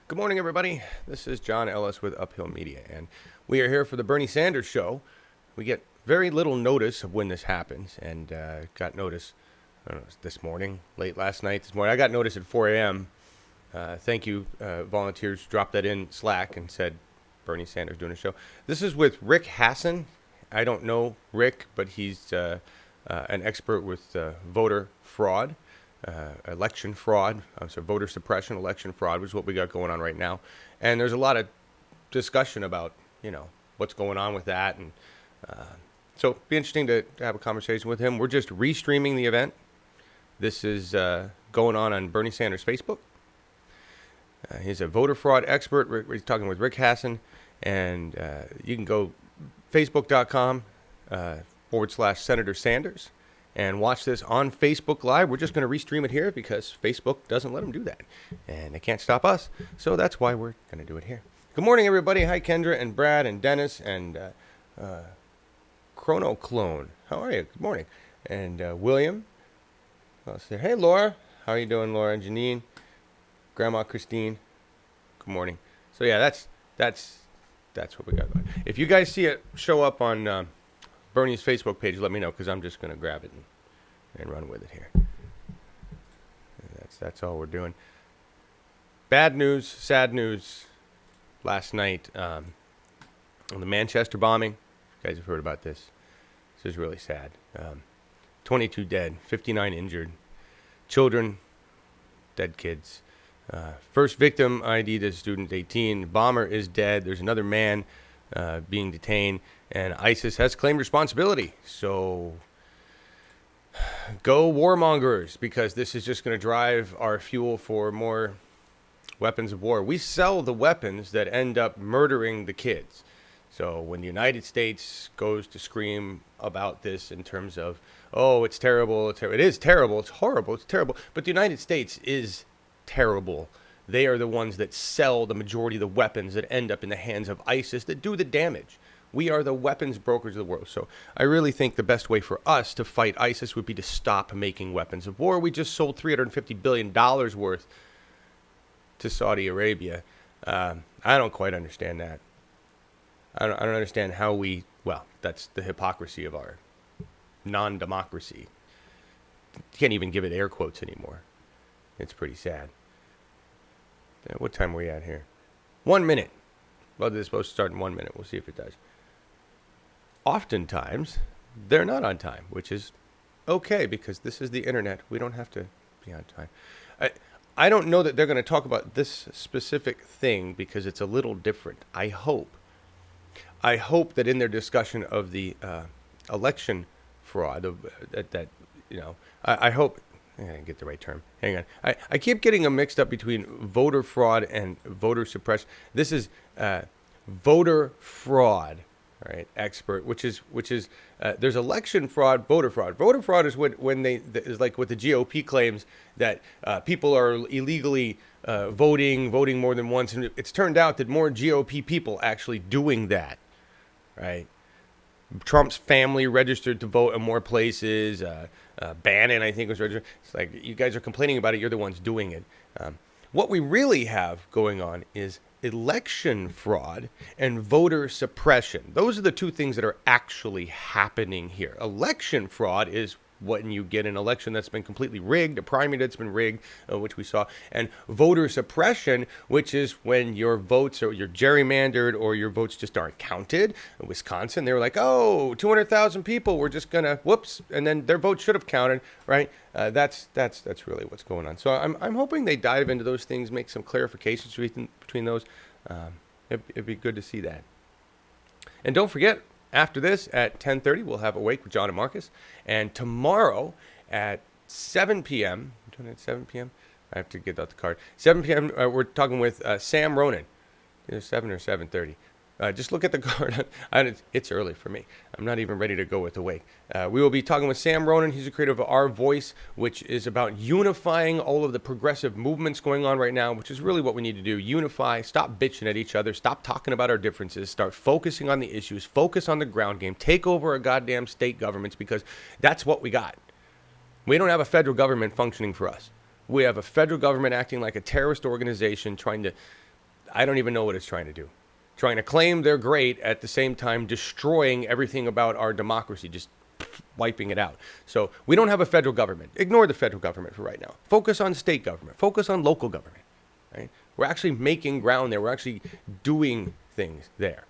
Good morning, everybody. This is John Ellis with Uphill Media, and we are here for the Bernie Sanders show. We get very little notice of when this happens, and got notice, I don't know, this morning, late last night, this morning. I got notice at 4 a.m. Thank you, volunteers dropped that in Slack and said Bernie Sanders doing a show. This is with Rick Hasen. I don't know Rick, but he's an expert with voter fraud. Election fraud, so voter suppression, election fraud was what we got going on right now. And there's a lot of discussion about, what's going on with that. And so it'd be interesting to have a conversation with him. We're just restreaming the event. This is going on Bernie Sanders' Facebook. He's a voter fraud expert. We're talking with Rick Hasen. And you can go facebook.com/Senator Sanders. And watch this on Facebook Live. We're just going to restream it here because Facebook doesn't let them do that. And they can't stop us. So that's why we're going to do it here. Good morning, everybody. Hi, Kendra and Brad and Dennis and Chrono Clone. How are you? Good morning. And William. I'll say, hey, Laura. How are you doing, Laura and Janine? Grandma Christine. Good morning. So, yeah, that's what we got going. If you guys see it show up on Bernie's Facebook page, let me know, because I'm just going to grab it and run with it here. That's all we're doing. Bad news, sad news last night on the Manchester bombing. You guys have heard about this. This is really sad. 22 dead, 59 injured. Children, dead kids. First victim ID'd as student 18. Bomber is dead. There's another man being detained, and ISIS has claimed responsibility. So go warmongers, because this is just going to drive our fuel for more weapons of war. We sell the weapons that end up murdering the kids. So when the United States goes to scream about this in terms of, oh, it's terrible, it is terrible, it's horrible, it's terrible, but the United States is terrible. They are the ones that sell the majority of the weapons that end up in the hands of ISIS that do the damage. We are the weapons brokers of the world. So I really think the best way for us to fight ISIS would be to stop making weapons of war. We just sold $350 billion worth to Saudi Arabia. I don't quite understand that. I don't understand how that's the hypocrisy of our non-democracy. You can't even give it air quotes anymore. It's pretty sad. What time are we at here? 1 minute. Well, this is supposed to start in 1 minute. We'll see if it does. Oftentimes, they're not on time, which is okay, because this is the internet. We don't have to be on time. I don't know that they're going to talk about this specific thing because it's a little different. I hope that in their discussion of the election fraud, I hope... I didn't get the right term. Hang on. I keep getting them mixed up between voter fraud and voter suppression. This is voter fraud, right? Expert, which is there's election fraud, voter fraud. Voter fraud is when is like what the GOP claims, that people are illegally voting more than once, and it's turned out that more GOP people actually doing that, right? Trump's family registered to vote in more places. Bannon, I think, was registered. It's like, you guys are complaining about it. You're the ones doing it. What we really have going on is election fraud and voter suppression. Those are the two things that are actually happening here. Election fraud is when you get an election that's been completely rigged, a primary that's been rigged, which we saw, and voter suppression, which is when your votes are you're gerrymandered or your votes just aren't counted. In Wisconsin, they were like, oh, 200,000 people, we're just gonna whoops, and then their vote should have counted, right? That's really what's going on. So I'm hoping they dive into those things, make some clarifications between those. It'd be good to see that. And don't forget, after this, at 10:30, we'll have Awake with John and Marcus. And tomorrow at 7 p.m., at 7 p.m., I have to get out the card. 7 p.m., we're talking with Sam Ronan. Either 7 or 7:30. Just look at the card. It's early for me. I'm not even ready to go with Awake. We will be talking with Sam Ronan. He's the creator of Our Voice, which is about unifying all of the progressive movements going on right now, which is really what we need to do. Unify, stop bitching at each other, stop talking about our differences, start focusing on the issues, focus on the ground game, take over our goddamn state governments, because that's what we got. We don't have a federal government functioning for us. We have a federal government acting like a terrorist organization, trying to I don't even know what it's trying to do. Trying to claim they're great at the same time destroying everything about our democracy, just wiping it out. So we don't have a federal government. Ignore the federal government for right now. Focus on state government. Focus on local government. Right? We're actually making ground there. We're actually doing things there.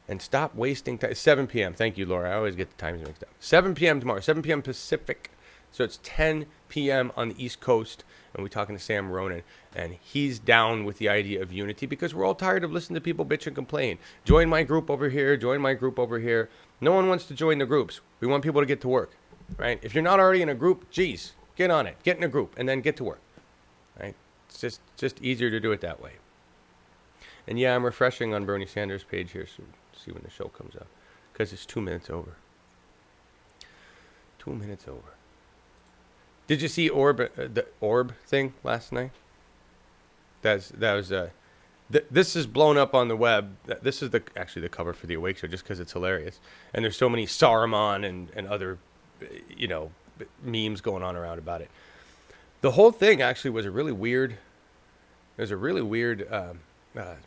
And stop wasting time. 7 p.m. Thank you, Laura. I always get the times mixed up. 7 p.m. tomorrow. 7 p.m. Pacific. So it's 10 p.m. on the East Coast. And we're talking to Sam Ronan. And he's down with the idea of unity because we're all tired of listening to people bitch and complain. Join my group over here. Join my group over here. No one wants to join the groups. We want people to get to work. Right? If you're not already in a group, geez, get on it. Get in a group and then get to work. Right? It's just easier to do it that way. And yeah, I'm refreshing on Bernie Sanders' page here, so see when the show comes up, because it's 2 minutes over. 2 minutes over. Did you see the orb thing last night? This is blown up on the web. This is actually the cover for the Awake Show, just because it's hilarious. And there's so many Saruman and other, memes going on around about it. The whole thing actually was a really weird. There's a really weird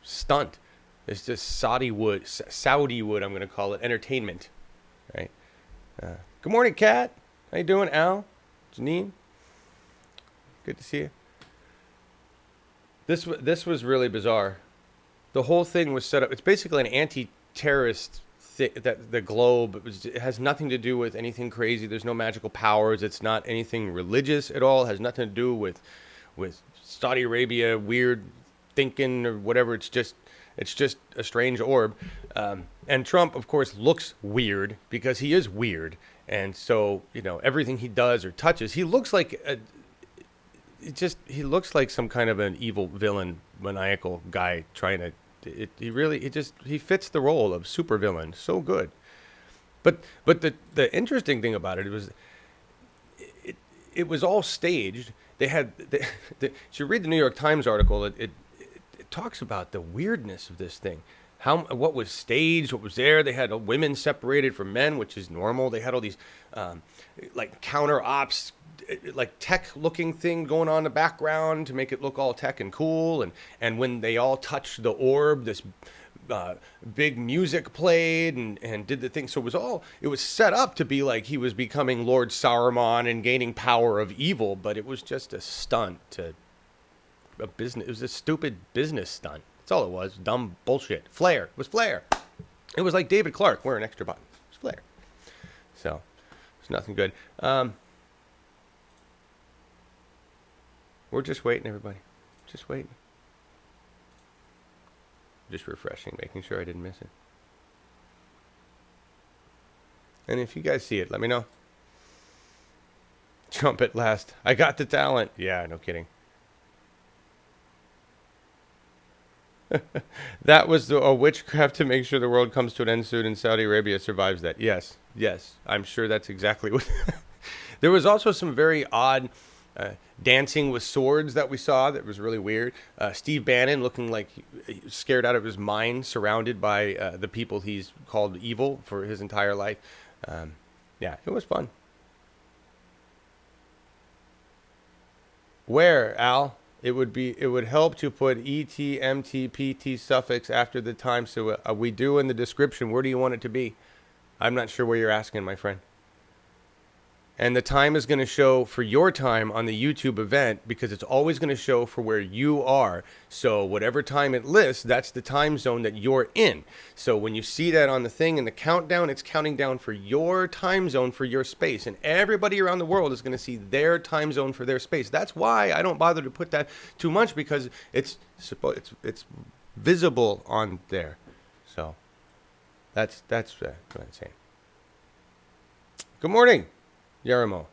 stunt. It's just Saudi wood. I'm going to call it entertainment, right? Good morning, Kat. How you doing, Al? Janine. Good to see you. This was really bizarre. The whole thing was set up. It's basically an anti-terrorist thing. That the globe it has nothing to do with anything crazy. There's no magical powers. It's not anything religious at all. It has nothing to do with Saudi Arabia weird thinking or whatever. It's just a strange orb. And Trump, of course, looks weird because he is weird. And so, everything he does or touches, he looks like he looks like some kind of an evil villain, maniacal guy trying to. He fits the role of supervillain so good. But the interesting thing about it was it was all staged. They had if you read the New York Times article, it talks about the weirdness of this thing. What was staged, what was there. They had women separated from men, which is normal. They had all these like counter ops, like tech looking thing going on in the background to make it look all tech and cool. And when they all touched the orb, this big music played and did the thing. So it was set up to be like he was becoming Lord Saruman and gaining power of evil, but it was just a stunt a business. It was a stupid business stunt. That's all it was. Dumb bullshit. Flair. It was flair. It was like David Clark wearing an extra button. It was flair. So it's nothing good. We're just waiting, everybody. Just waiting. Just refreshing, making sure I didn't miss it. And if you guys see it, let me know. Trump at last. I got the talent. Yeah, no kidding. That was a witchcraft to make sure the world comes to an end soon and Saudi Arabia survives that. Yes. I'm sure that's exactly what. There was also some very odd dancing with swords that we saw that was really weird. Steve Bannon looking like scared out of his mind, surrounded by the people he's called evil for his entire life. Yeah, it was fun. Where, Al? It would help to put ET, MT, PT suffix after the time. So we do in the description. Where do you want it to be? I'm not sure where you're asking, my friend. And the time is going to show for your time on the YouTube event because it's always going to show for where you are. So whatever time it lists, that's the time zone that you're in. So when you see that on the thing in the countdown, it's counting down for your time zone for your space. And everybody around the world is going to see their time zone for their space. That's why I don't bother to put that too much because it's visible on there. So that's what I'm saying. Good morning. Yaramo,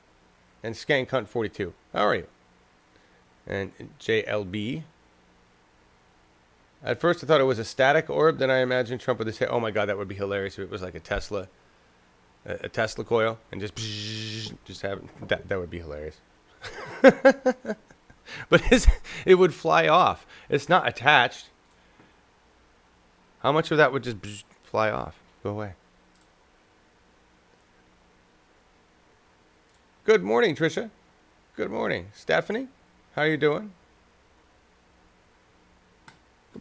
and Skank Hunt 42. How are you? And JLB. At first I thought it was a static orb, then I imagined Trump would say, oh my god, that would be hilarious if it was like a Tesla coil, and just have that would be hilarious. But it would fly off. It's not attached. How much of that would just fly off, go away? Good morning, Trisha. Good morning. Stephanie, how are you doing?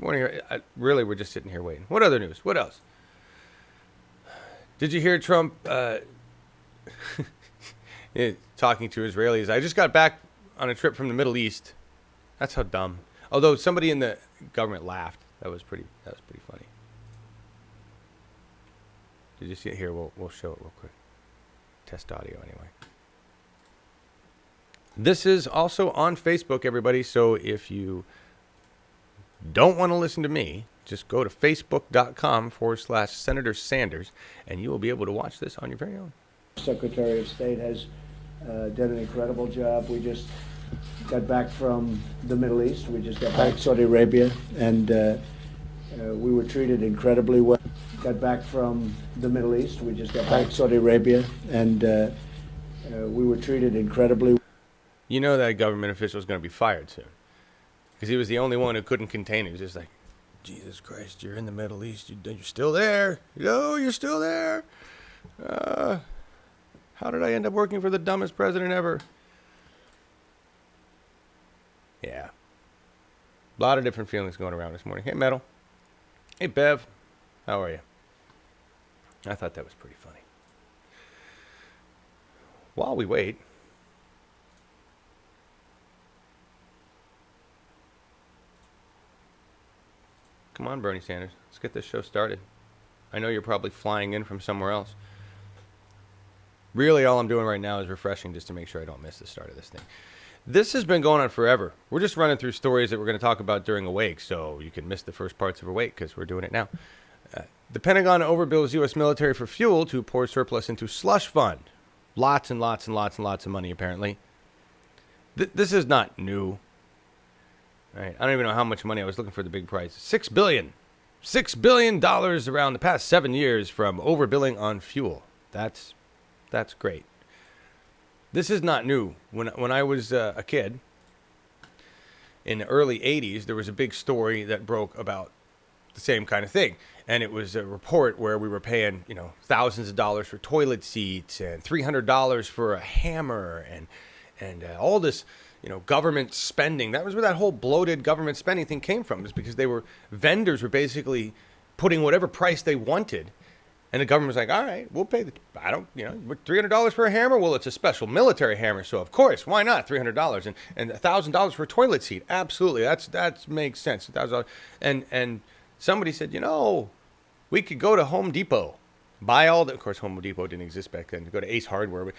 morning. Really, we're just sitting here waiting. What other news? What else? Did you hear Trump talking to Israelis? I just got back on a trip from the Middle East. That's how dumb. Although somebody in the government laughed. That was pretty funny. Did you see it here? We'll show it real quick. Test audio anyway. This is also on Facebook, everybody. So if you don't want to listen to me, just go to facebook.com/Senator Sanders, and you will be able to watch this on your very own. Secretary of State has done an incredible job. We just got back from the Middle East. We just got back to Saudi Arabia, and we were treated incredibly well. Got back from the Middle East. We just got back to Saudi Arabia, and we were treated incredibly well. You know that government official is going to be fired soon, because he was the only one who couldn't contain it. He was just like, Jesus Christ, you're in the Middle East. You're still there. No, you're still there. How did I end up working for the dumbest president ever? Yeah. A lot of different feelings going around this morning. Hey, Metal. Hey, Bev. How are you? I thought that was pretty funny. While we wait, come on, Bernie Sanders. Let's get this show started. I know you're probably flying in from somewhere else. Really, all I'm doing right now is refreshing just to make sure I don't miss the start of this thing. This has been going on forever. We're just running through stories that we're going to talk about during Awake, so you can miss the first parts of Awake because we're doing it now. The Pentagon overbills U.S. military for fuel to pour surplus into slush fund. Lots and lots and lots and lots of money, apparently. This is not new. All right, I don't even know how much money. I was looking for the big price. $6 billion. $6 billion around the past 7 years from overbilling on fuel. That's great. This is not new. When I was a kid, in the early 80s, there was a big story that broke about the same kind of thing. And it was a report where we were paying, thousands of dollars for toilet seats and $300 for a hammer and all this, government spending. That was where that whole bloated government spending thing came from, is because vendors were basically putting whatever price they wanted. And the government was like, all right, we'll pay $300 for a hammer? Well, it's a special military hammer, so of course, why not $300? And $1,000 for a toilet seat? Absolutely, that makes sense. $1,000. And somebody said, we could go to Home Depot, buy all the, of course, Home Depot didn't exist back then, go to Ace Hardware, but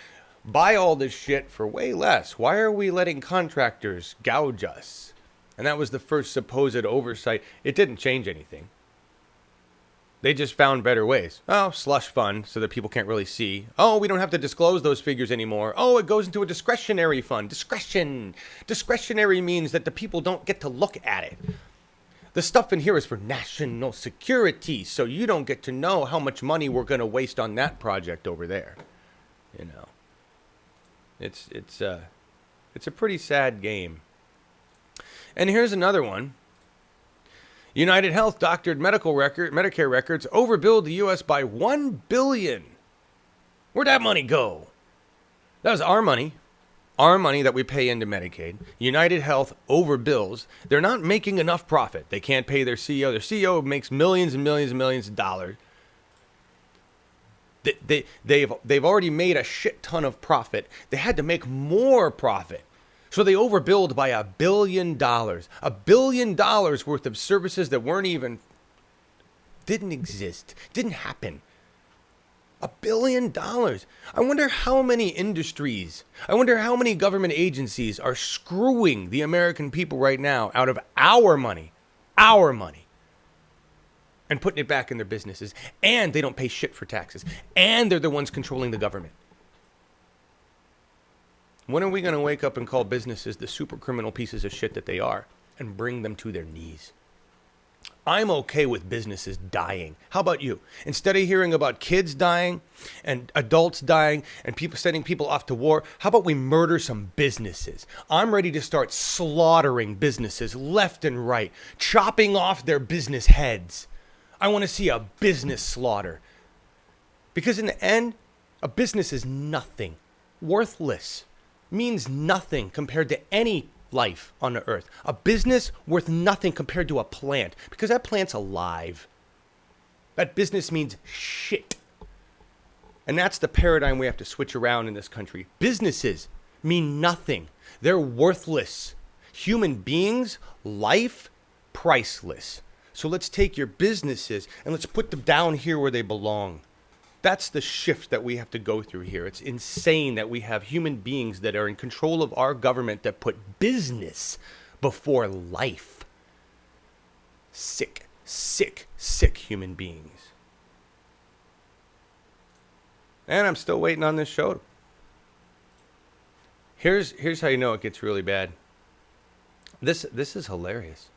buy all this shit for way less. Why are we letting contractors gouge us? And that was the first supposed oversight. It didn't change anything. They just found better ways. Oh, slush fund so that people can't really see. Oh, we don't have to disclose those figures anymore. Oh, it goes into a discretionary fund. Discretion. Discretionary means that the people don't get to look at it. The stuff in here is for national security, so you don't get to know how much money we're going to waste on that project over there. It's a pretty sad game. And here's another one. United Health doctored Medicare records overbilled the U.S. by $1 billion. Where'd that money go? That was our money that we pay into Medicaid. United Health overbills. They're not making enough profit. They can't pay their CEO. Their CEO makes millions and millions and millions of dollars. They've already made a shit ton of profit. They had to make more profit. So they overbilled by $1 billion. $1 billion worth of services that didn't exist, didn't happen. $1 billion. I wonder how many industries, I wonder how many government agencies are screwing the American people right now out of our money, and putting it back in their businesses. And they don't pay shit for taxes. And they're the ones controlling the government. When are we going to wake up and call businesses the super criminal pieces of shit that they are and bring them to their knees? I'm okay with businesses dying. How about you? Instead of hearing about kids dying and adults dying and people sending people off to war, how about we murder some businesses? I'm ready to start slaughtering businesses left and right, chopping off their business heads. I want to see a business slaughter. Because in the end, a business is nothing, worthless. Means nothing compared to any life on the earth. A business worth nothing compared to a plant, because that plant's alive. That business means shit. And that's the paradigm we have to switch around in this country. Businesses mean nothing. They're worthless. Human beings, life, priceless. So let's take your businesses and let's put them down here where they belong. That's the shift that we have to go through here. It's insane that we have human beings that are in control of our government that put business before life. Sick, sick, sick human beings. And I'm still waiting on this show. Here's how you know it gets really bad. This is hilarious.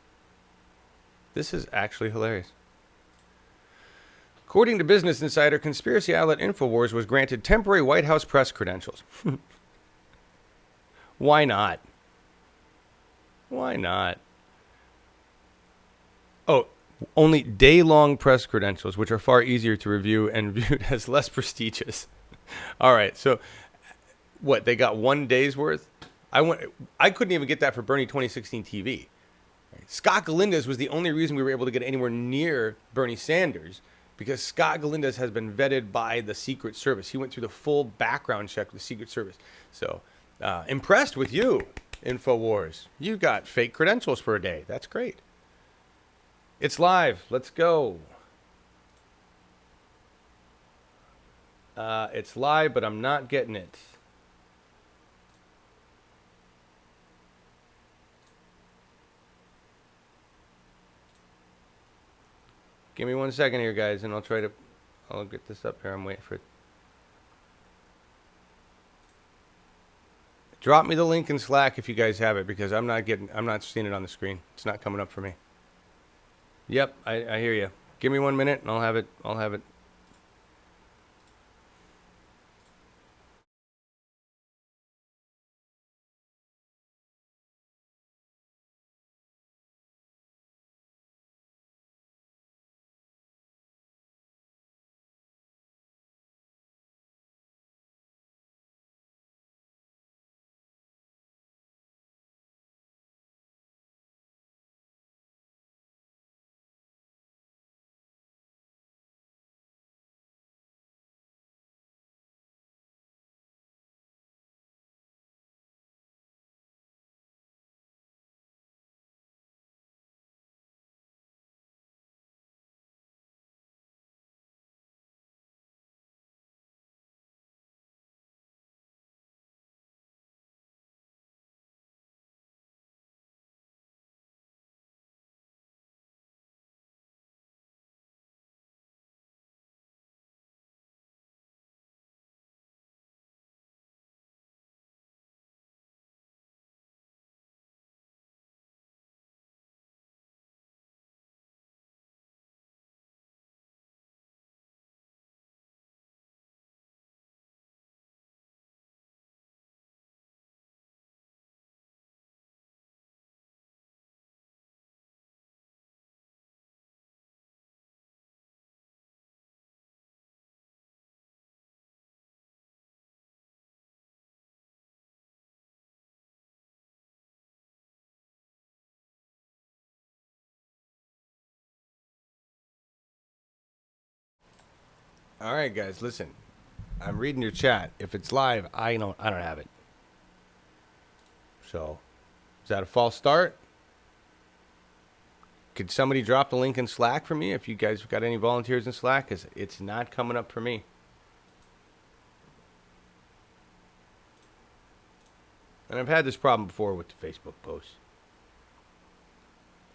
This is actually hilarious. According to Business Insider, conspiracy outlet InfoWars was granted temporary White House press credentials. Why not? Why not? Oh, only day-long press credentials, which are far easier to review and viewed as less prestigious. All right, so what? They got 1 day's worth? I couldn't even get that for Bernie 2016 TV. Scott Galindez was the only reason we were able to get anywhere near Bernie Sanders, because Scott Galindez has been vetted by the Secret Service. He went through the full background check with the Secret Service. So, impressed with you, InfoWars. You got fake credentials for a day. That's great. It's live. Let's go. It's live, but I'm not getting it. Give me 1 second here, guys, and I'll get this up here. I'm waiting for it. Drop me the link in Slack if you guys have it, because I'm not seeing it on the screen. It's not coming up for me. Yep, I hear you. Give me 1 minute and I'll have it. All right, guys, listen. I'm reading your chat. If it's live, I don't have it. So, is that a false start? Could somebody drop the link in Slack for me if you guys got any volunteers in Slack? Because it's not coming up for me. And I've had this problem before with the Facebook posts.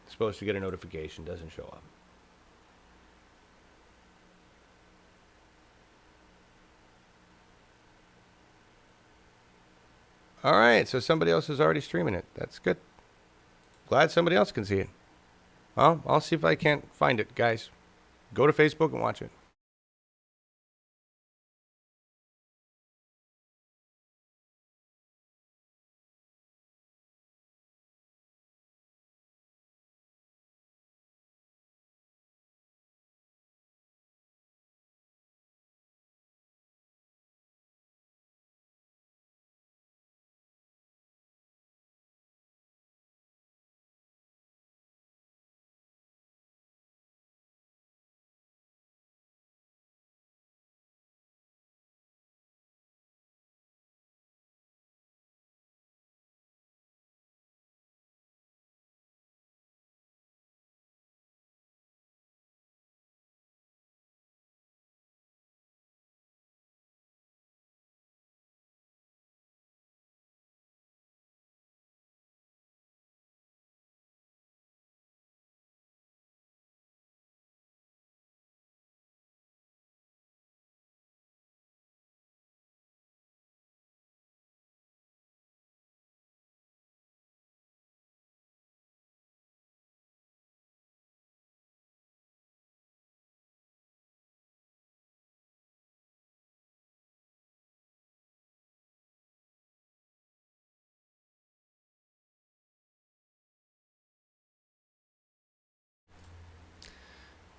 It's supposed to get a notification, doesn't show up. All right, so somebody else is already streaming it. That's good. Glad somebody else can see it. Well, I'll see if I can't find it, guys. Go to Facebook and watch it.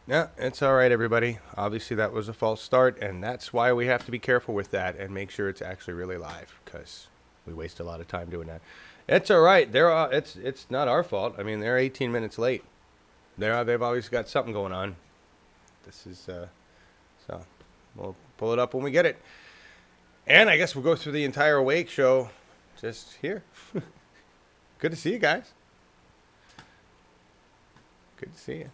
Yeah, it's all right, everybody. Obviously, that was a false start, and that's why we have to be careful with that and make sure it's actually really live, because we waste a lot of time doing that. It's all right. It's not our fault. I mean, they're 18 minutes late. They've always got something going on. This is so we'll pull it up when we get it, and I guess we'll go through the entire Awake show just here. Good to see you guys. Good to see you.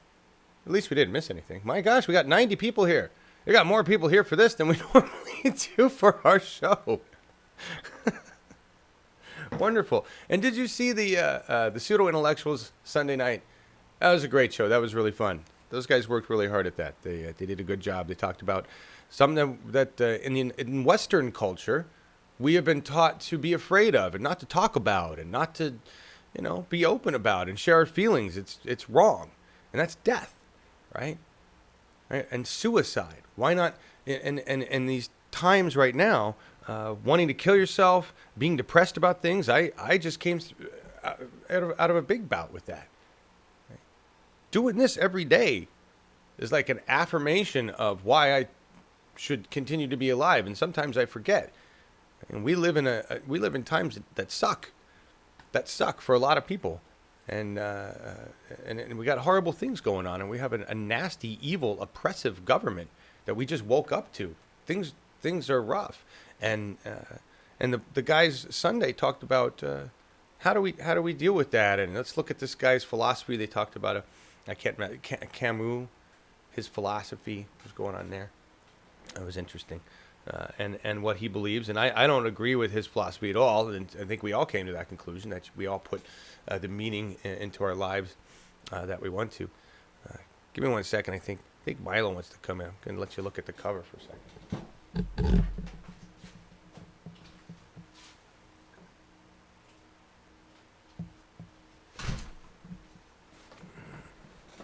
At least we didn't miss anything. My gosh, we got 90 people here. We got more people here for this than we normally do for our show. Wonderful. And did you see the pseudo-intellectuals Sunday night? That was a great show. That was really fun. Those guys worked really hard at that. They did a good job. They talked about something that in Western culture we have been taught to be afraid of and not to talk about and not to, be open about and share our feelings. It's wrong, and that's death. Right? And suicide. Why not? In these times right now, wanting to kill yourself, being depressed about things. I just came out of a big bout with that. Right? Doing this every day is like an affirmation of why I should continue to be alive. And sometimes I forget. And we live in times that suck. That suck for a lot of people. And we got horrible things going on, and we have a nasty, evil, oppressive government that we just woke up to. Things are rough, and the guys Sunday talked about how do we deal with that, and let's look at this guy's philosophy. They talked about Camus, his philosophy was going on there. That was interesting. And what he believes. And I don't agree with his philosophy at all. And I think we all came to that conclusion that we all put the meaning into our lives that we want to. Give me 1 second. I think Milo wants to come in. I'm going to let you look at the cover for a second.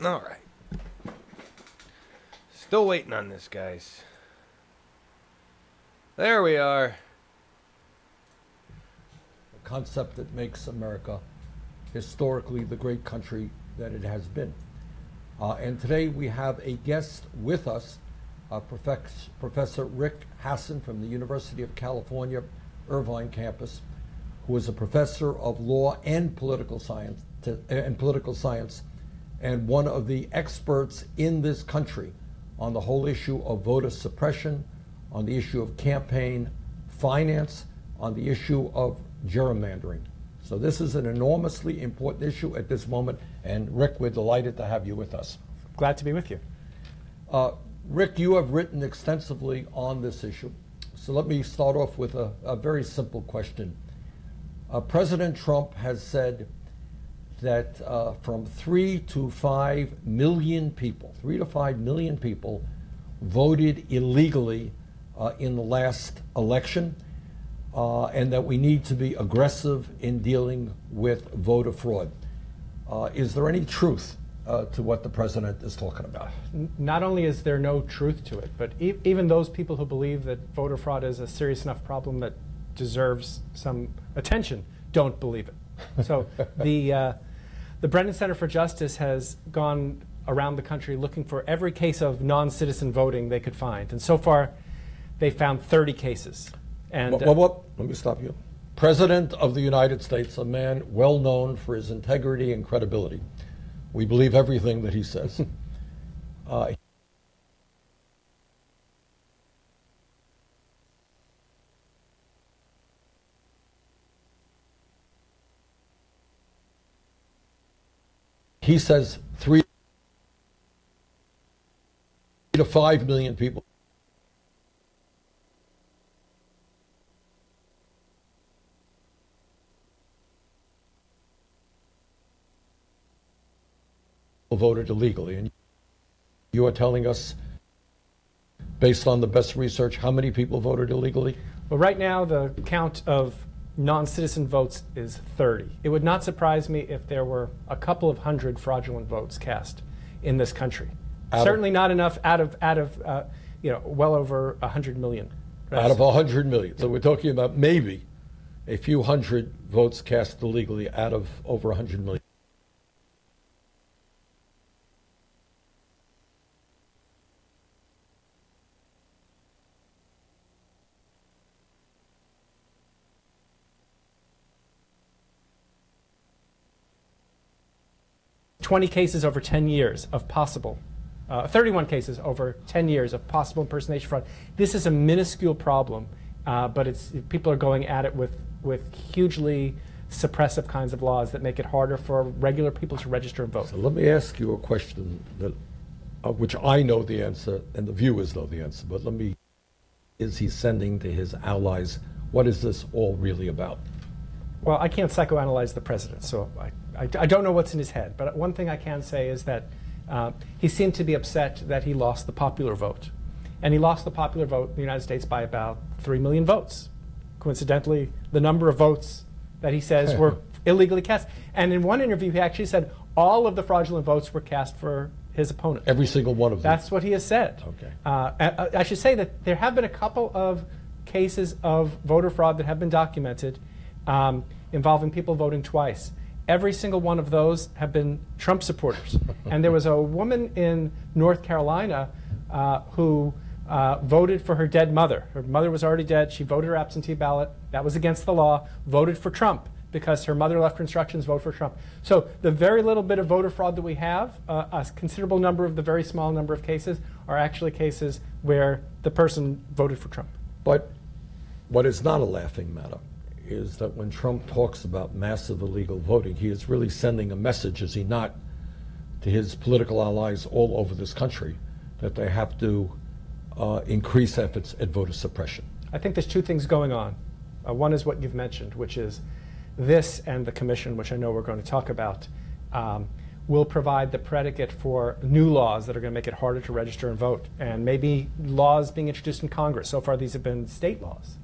All right. Still waiting on this, guys. There we are. A concept that makes America historically the great country that it has been. And today we have a guest with us, Professor Rick Hasen from the University of California, Irvine campus, who is a professor of law and political science, and one of the experts in this country on the whole issue of voter suppression, on the issue of campaign finance, on the issue of gerrymandering. So this is an enormously important issue at this moment. And Rick, we're delighted to have you with us. Glad to be with you. Rick, you have written extensively on this issue. So let me start off with a very simple question. President Trump has said that from 3 to 5 million people, voted illegally in the last election, and that we need to be aggressive in dealing with voter fraud. Is there any truth to what the president is talking about? Not only is there no truth to it, but even those people who believe that voter fraud is a serious enough problem that deserves some attention don't believe it. So the Brennan Center for Justice has gone around the country looking for every case of non-citizen voting they could find. And so far, they found 30 cases. And Let me stop you. President of the United States, a man well known for his integrity and credibility. We believe everything that he says. He says 3 to 5 million people voted illegally. And you are telling us, based on the best research, how many people voted illegally? well, right now, the count of non-citizen votes is 30. It would not surprise me if there were a couple of hundred fraudulent votes cast in this country. Certainly not enough out of well over 100 million. Out of 100 million. So we're talking about maybe a few hundred votes cast illegally out of over 100 million. 20 cases over 10 years of possible, 31 cases over 10 years of possible impersonation fraud. This is a minuscule problem, but people are going at it with hugely suppressive kinds of laws that make it harder for regular people to register and vote. So let me ask you a question that, which I know the answer and the viewers know the answer, but is he sending to his allies, what is this all really about? Well, I can't psychoanalyze the president, so I don't know what's in his head. But one thing I can say is that he seemed to be upset that he lost the popular vote. And he lost the popular vote in the United States by about 3 million votes. Coincidentally, the number of votes that he says were illegally cast. And in one interview, he actually said all of the fraudulent votes were cast for his opponent. Every single one of them? That's what he has said. Okay. I should say that there have been a couple of cases of voter fraud that have been documented involving people voting twice. Every single one of those have been Trump supporters. And there was a woman in North Carolina who voted for her dead mother. Her mother was already dead. She voted her absentee ballot. That was against the law. Voted for Trump because her mother left her instructions, vote for Trump. So the very little bit of voter fraud that we have, a considerable number of the very small number of cases are actually cases where the person voted for Trump. But what is not a laughing matter is that when Trump talks about massive illegal voting, he is really sending a message, is he not, to his political allies all over this country that they have to increase efforts at voter suppression. I think there's two things going on. One is what you've mentioned, which is this and the commission, which I know we're going to talk about, will provide the predicate for new laws that are going to make it harder to register and vote, and maybe laws being introduced in Congress. So far, these have been state laws,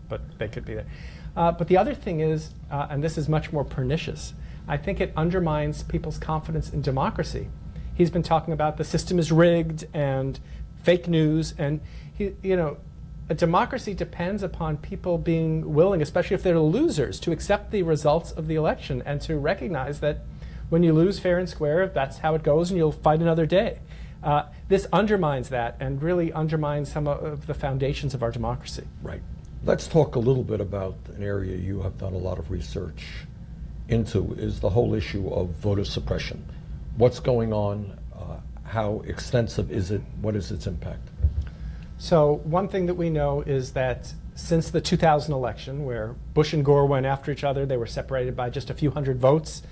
but they could be there. But the other thing is, and this is much more pernicious, I think it undermines people's confidence in democracy. He's been talking about the system is rigged and fake news, and a democracy depends upon people being willing, especially if they're losers, to accept the results of the election and to recognize that when you lose fair and square, that's how it goes, and you'll fight another day. This undermines that and really undermines some of the foundations of our democracy. Right. Let's talk a little bit about an area you have done a lot of research into, is the whole issue of voter suppression. What's going on? How extensive is it? What is its impact? So one thing that we know is that since the 2000 election, where Bush and Gore went after each other, they were separated by just a few hundred votes.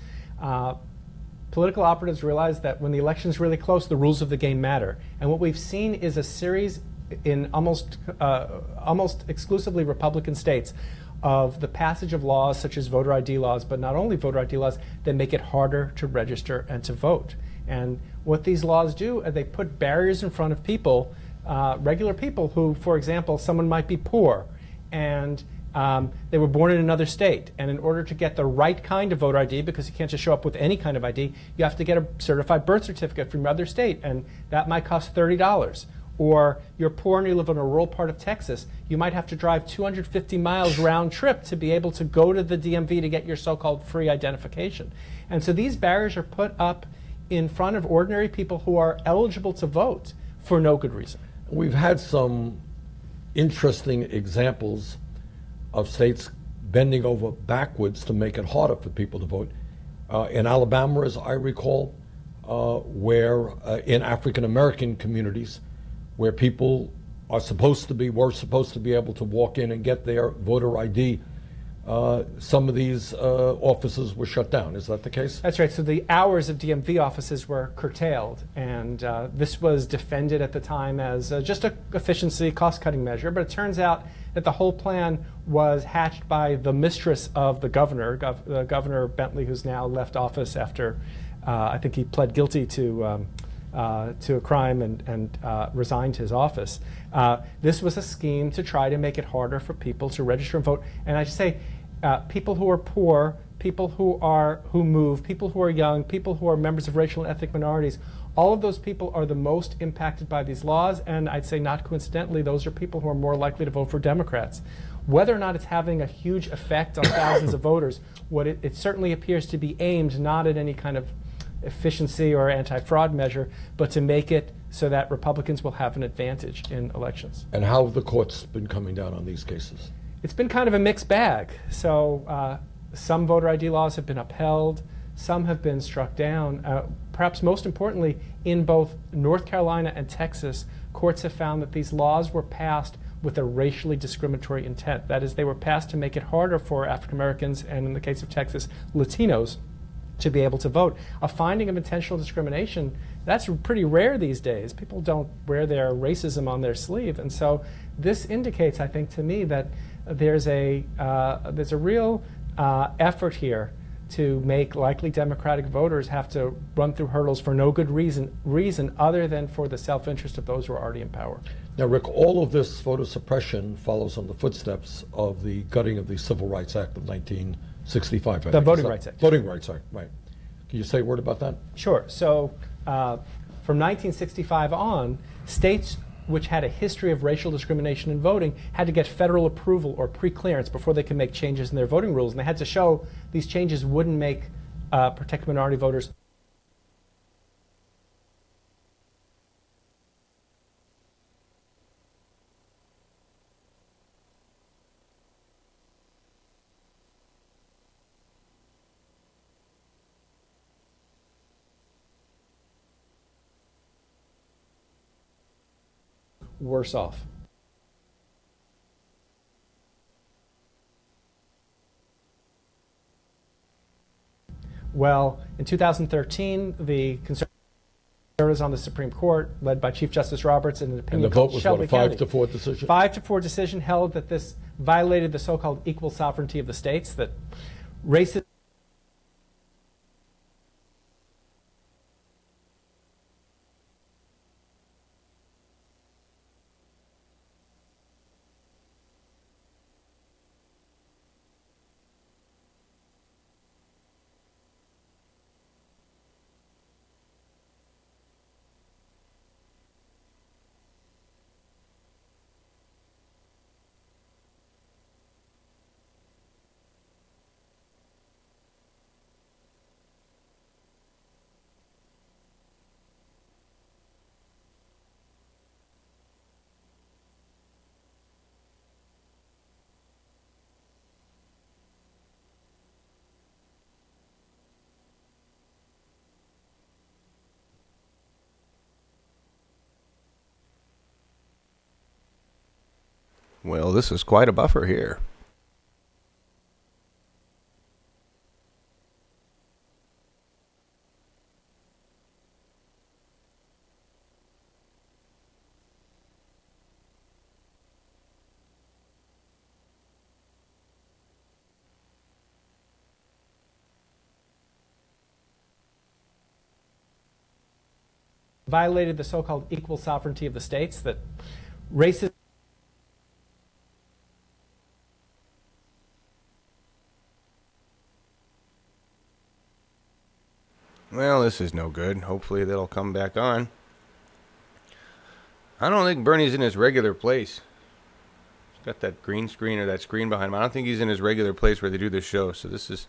Political operatives realized that when the election's really close, the rules of the game matter. And what we've seen is a series in almost exclusively Republican states of the passage of laws such as voter ID laws, but not only voter ID laws, that make it harder to register and to vote. And what these laws do, they put barriers in front of people, regular people who, for example, someone might be poor and they were born in another state, and in order to get the right kind of voter ID, because you can't just show up with any kind of ID, you have to get a certified birth certificate from your other state, and that might cost $30. Or you're poor and you live in a rural part of Texas, you might have to drive 250 miles round trip to be able to go to the DMV to get your so-called free identification. And so these barriers are put up in front of ordinary people who are eligible to vote for no good reason. We've had some interesting examples of states bending over backwards to make it harder for people to vote. In Alabama, as I recall, where in African American communities, where people were supposed to be able to walk in and get their voter ID, some of these offices were shut down. Is that the case? That's right. So the hours of DMV offices were curtailed, and this was defended at the time as just an efficiency, cost-cutting measure. But it turns out that the whole plan was hatched by the mistress of the governor, Governor Bentley, who's now left office after I think he pled guilty to a crime and resigned his office. This was a scheme to try to make it harder for people to register and vote. And I should say, people who are poor, people who move, people who are young, people who are members of racial and ethnic minorities, all of those people are the most impacted by these laws, and I'd say not coincidentally, those are people who are more likely to vote for Democrats. Whether or not it's having a huge effect on thousands of voters, what it certainly appears to be aimed not at any kind of efficiency or anti-fraud measure, but to make it so that Republicans will have an advantage in elections. And how have the courts been coming down on these cases? It's been kind of a mixed bag. So some voter ID laws have been upheld. some have been struck down. Perhaps most importantly, in both North Carolina and Texas, courts have found that these laws were passed with a racially discriminatory intent. That is, they were passed to make it harder for African Americans, and in the case of Texas, Latinos, to be able to vote. A finding of intentional discrimination, that's pretty rare these days. People don't wear their racism on their sleeve. And so this indicates, I think, to me that there's a real effort here to make likely Democratic voters have to run through hurdles for no good reason other than for the self-interest of those who are already in power. Now, Rick, all of this voter suppression follows on the footsteps of the gutting of the Civil Rights Act of 1965. The Voting Rights Act. Voting Rights Act, right. Can you say a word about that? Sure. So from 1965 on, states which had a history of racial discrimination in voting had to get federal approval or pre-clearance before they could make changes in their voting rules. And they had to show these changes wouldn't make protect minority voters. Worse off. Well, in 2013, the conservatives on the Supreme Court, led by Chief Justice Roberts, in an opinion And the vote was Shelby what, a County, 5-4 decision? 5-4 decision held that this violated the so-called equal sovereignty of the states, that racism Well, this is quite a buffer here. violated the so-called equal sovereignty of the states, that racism Well, this is no good. Hopefully they'll come back on. I don't think Bernie's in his regular place. He's got that green screen or that screen behind him. I don't think he's in his regular place where they do the show. So this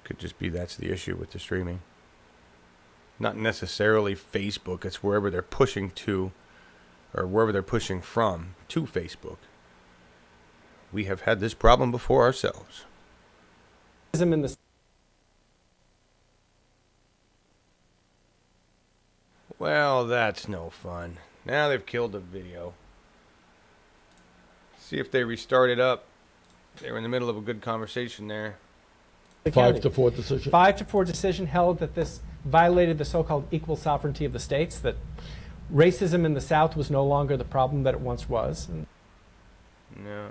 could just be that's the issue with the streaming. Not necessarily Facebook. It's wherever they're pushing to, or wherever they're pushing from to Facebook. We have had this problem before ourselves. in the Well, that's no fun. Now they've killed the video. See if they restart it up. They were in the middle of a good conversation there. 5-4 decision? 5-4 decision held that this violated the so-called equal sovereignty of the states, that racism in the South was no longer the problem that it once was. No.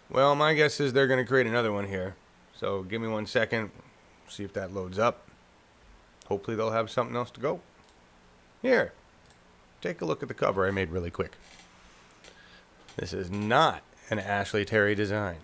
Well, my guess is they're going to create another one here. So give me 1 second. See if that loads up. Hopefully they'll have something else to go. Here. Take a look at the cover I made really quick. This is not an Ashley Terry design.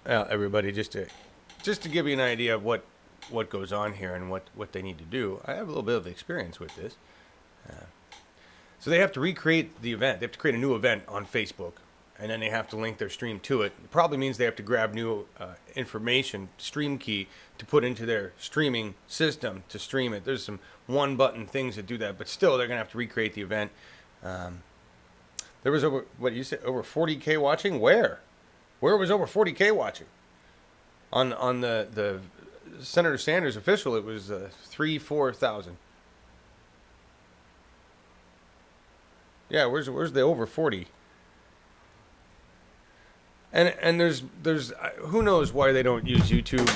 everybody, just to give you an idea of what goes on here and what they need to do. I have a little bit of experience with this. So they have to recreate the event. They have to create a new event on Facebook, and then they have to link their stream to it. It probably means they have to grab new information, stream key, to put into their streaming system to stream it. There's some one-button things that do that, but still, they're going to have to recreate the event. There was over, what you said, over 40K watching? Where? Where was over 40K watching? On the Senator Sanders official, it was 3,000-4,000. Yeah, where's the over 40? And there's who knows why they don't use YouTube.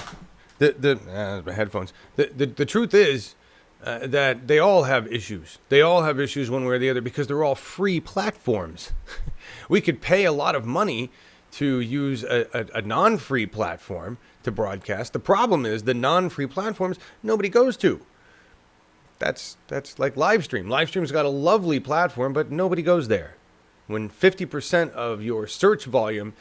My headphones. The truth is that they all have issues. They all have issues one way or the other because they're all free platforms. We could pay a lot of money to use a non-free platform to broadcast. The problem is the non-free platforms nobody goes to. That's like Livestream. Livestream's got a lovely platform, but nobody goes there. When 50% of your search volume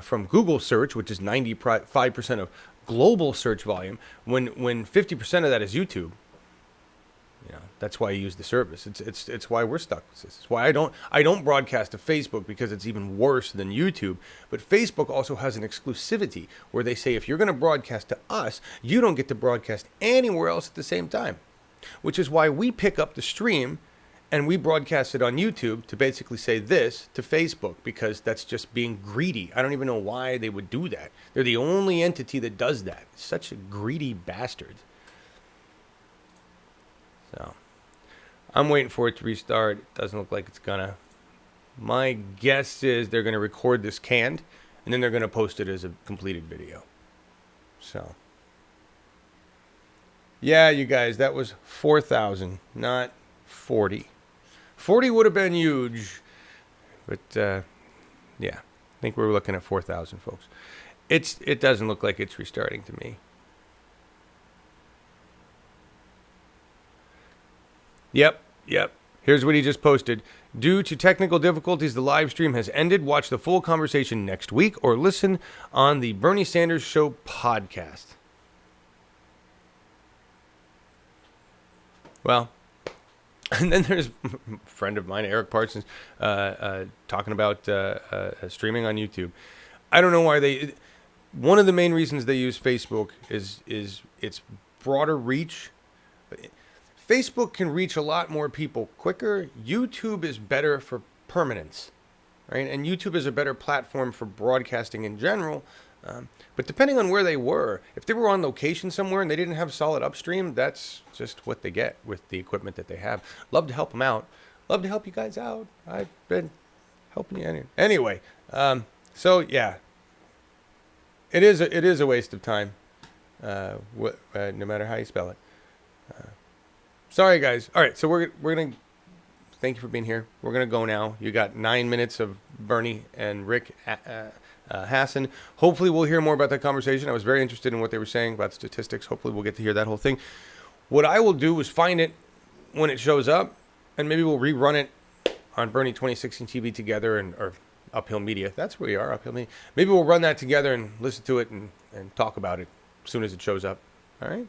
from Google search, which is 95% of global search volume, when 50% of that is YouTube, that's why you use the service. It's why we're stuck with this. It's why I don't broadcast to Facebook, because it's even worse than YouTube. But Facebook also has an exclusivity where they say if you're going to broadcast to us, you don't get to broadcast anywhere else at the same time. Which is why we pick up the stream and we broadcast it on YouTube to basically say this to Facebook, because that's just being greedy. I don't even know why they would do that. They're the only entity that does that. Such a greedy bastard. So I'm waiting for it to restart. It doesn't look like it's gonna. My guess is they're gonna record this canned and then they're gonna post it as a completed video. So yeah, you guys, that was 4,000, not 40. 40 would have been huge, but yeah, I think we're looking at 4,000, folks. It doesn't look like it's restarting to me. Yep. Here's what he just posted. Due to technical difficulties, the live stream has ended. Watch the full conversation next week or listen on the Bernie Sanders Show podcast. Well, and then there's a friend of mine, Eric Parsons, talking about streaming on YouTube. I don't know why one of the main reasons they use Facebook is its broader reach. Facebook can reach a lot more people quicker. YouTube is better for permanence, right? And YouTube is a better platform for broadcasting in general. But depending on where they were, if they were on location somewhere and they didn't have solid upstream, that's just what they get with the equipment that they have. Love to help them out. Love to help you guys out. I've been helping you anyway. So yeah, it is a waste of time, no matter how you spell it. Sorry guys. All right, so we're gonna thank you for being here. We're gonna go now. You got 9 minutes of Bernie and Rick Hasen. Hopefully we'll hear more about that conversation. I was very interested in what they were saying about statistics. Hopefully we'll get to hear that whole thing. What I will do is find it when it shows up, and maybe we'll rerun it on Bernie 2016 TV together, or Uphill Media. That's where we are, Uphill Media. Maybe we'll run that together and listen to it and talk about it as soon as it shows up. All right.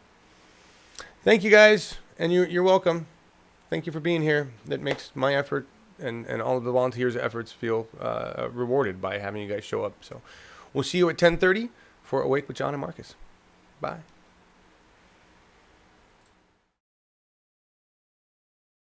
Thank you guys, and you're welcome. Thank you for being here. That makes my effort and all of the volunteers' efforts feel rewarded by having you guys show up. So we'll see you at 10:30 for Awake with John and Marcus. Bye.